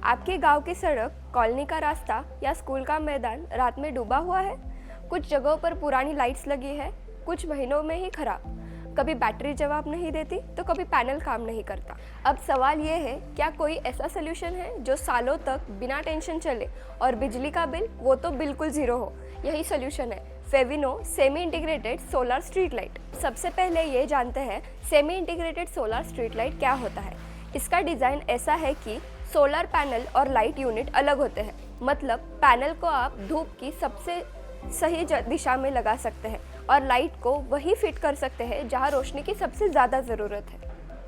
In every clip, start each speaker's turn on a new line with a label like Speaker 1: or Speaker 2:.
Speaker 1: आपके गांव की सड़क, कॉलोनी का रास्ता या स्कूल का मैदान रात में डूबा हुआ है। कुछ जगहों पर पुरानी लाइट्स लगी है, कुछ महीनों में ही खराब। कभी बैटरी जवाब नहीं देती तो कभी पैनल काम नहीं करता। अब सवाल ये है, क्या कोई ऐसा सोल्यूशन है जो सालों तक बिना टेंशन चले और बिजली का बिल वो तो बिल्कुल ज़ीरो हो? यही सोल्यूशन है Fevino semi integrated solar street light. सबसे पहले ये जानते हैं semi integrated solar street light क्या होता है। इसका डिज़ाइन ऐसा है कि सोलर पैनल और लाइट यूनिट अलग होते हैं। मतलब पैनल को आप धूप की सबसे सही दिशा में लगा सकते हैं और लाइट को वही फिट कर सकते हैं जहां रोशनी की सबसे ज़्यादा ज़रूरत है।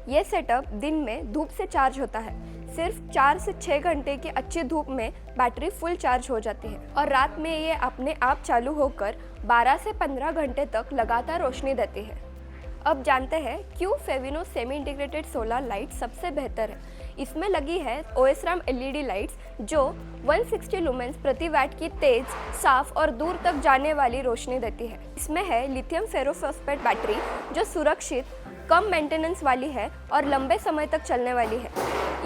Speaker 1: ये सेटअप दिन में धूप से चार्ज होता है। सिर्फ 4 से 6 घंटे की अच्छी धूप में बैटरी फुल चार्ज हो जाती है और रात में ये अपने आप चालू होकर 12 से 15 घंटे तक लगातार रोशनी देती है। अब जानते हैं क्यों फेविनो सेमी इंटीग्रेटेड सोलर लाइट सबसे बेहतर है। इसमें लगी है OSRAM LED लाइट्स जो 160 लुमेंस प्रति वैट की तेज, साफ और दूर तक जाने वाली रोशनी देती है। इसमें है लिथियम फेरोफॉस्फेट बैटरी जो सुरक्षित, कम मेंटेनेंस वाली है और लंबे समय तक चलने वाली है।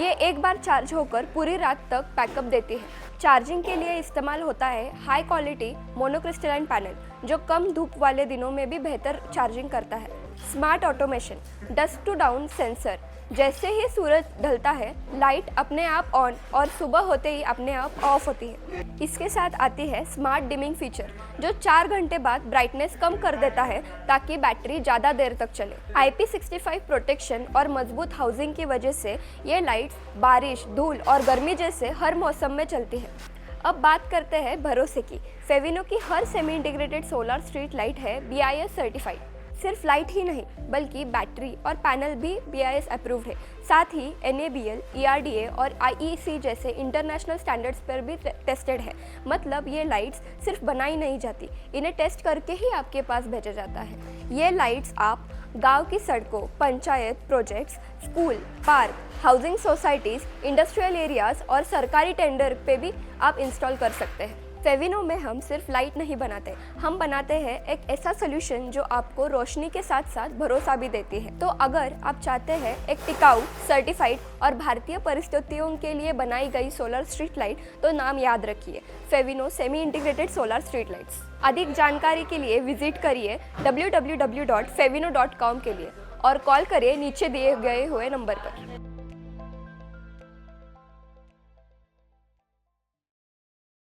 Speaker 1: ये एक बार चार्ज होकर पूरी रात तक बैकअप देती है। चार्जिंग के लिए इस्तेमाल होता है हाई क्वालिटी मोनोक्रिस्टलाइन पैनल जो कम धूप वाले दिनों में भी बेहतर चार्जिंग करता है। Smart automation, dusk to dawn sensor, जैसे ही सूरज ढलता है लाइट अपने आप ऑन और सुबह होते ही अपने आप ऑफ होती है। इसके साथ आती है स्मार्ट डिमिंग फीचर जो 4 घंटे बाद ब्राइटनेस कम कर देता है ताकि बैटरी ज़्यादा देर तक चले। IP65 प्रोटेक्शन और मजबूत हाउसिंग की वजह से ये लाइट्स बारिश, धूल और गर्मी जैसे हर मौसम में चलती है। अब बात करते हैं भरोसे की। फेविनो की हर semi integrated solar street light है BIS सर्टिफाइड। सिर्फ लाइट ही नहीं बल्कि बैटरी और पैनल भी BIS अप्रूव्ड है। साथ ही NABL, ERDA और IEC जैसे इंटरनेशनल स्टैंडर्ड्स पर भी टेस्टेड है। मतलब ये लाइट्स सिर्फ बनाई नहीं जाती, इन्हें टेस्ट करके ही आपके पास भेजा जाता है। ये लाइट्स आप गांव की सड़कों, panchayat projects, school, park, housing societies, industrial areas और सरकारी टेंडर पे भी आप इंस्टॉल कर सकते हैं। फेविनो में हम सिर्फ लाइट नहीं बनाते, हम बनाते हैं एक ऐसा सोल्यूशन जो आपको रोशनी के साथ साथ भरोसा भी देती है। तो अगर आप चाहते हैं एक टिकाऊ, सर्टिफाइड और भारतीय परिस्थितियों के लिए बनाई गई सोलर स्ट्रीट लाइट, तो नाम याद रखिए, Fevino semi integrated solar street lights. अधिक जानकारी के लिए विजिट करिए www.fevino.com के लिए और कॉल करिए नीचे दिए गए हुए नंबर पर।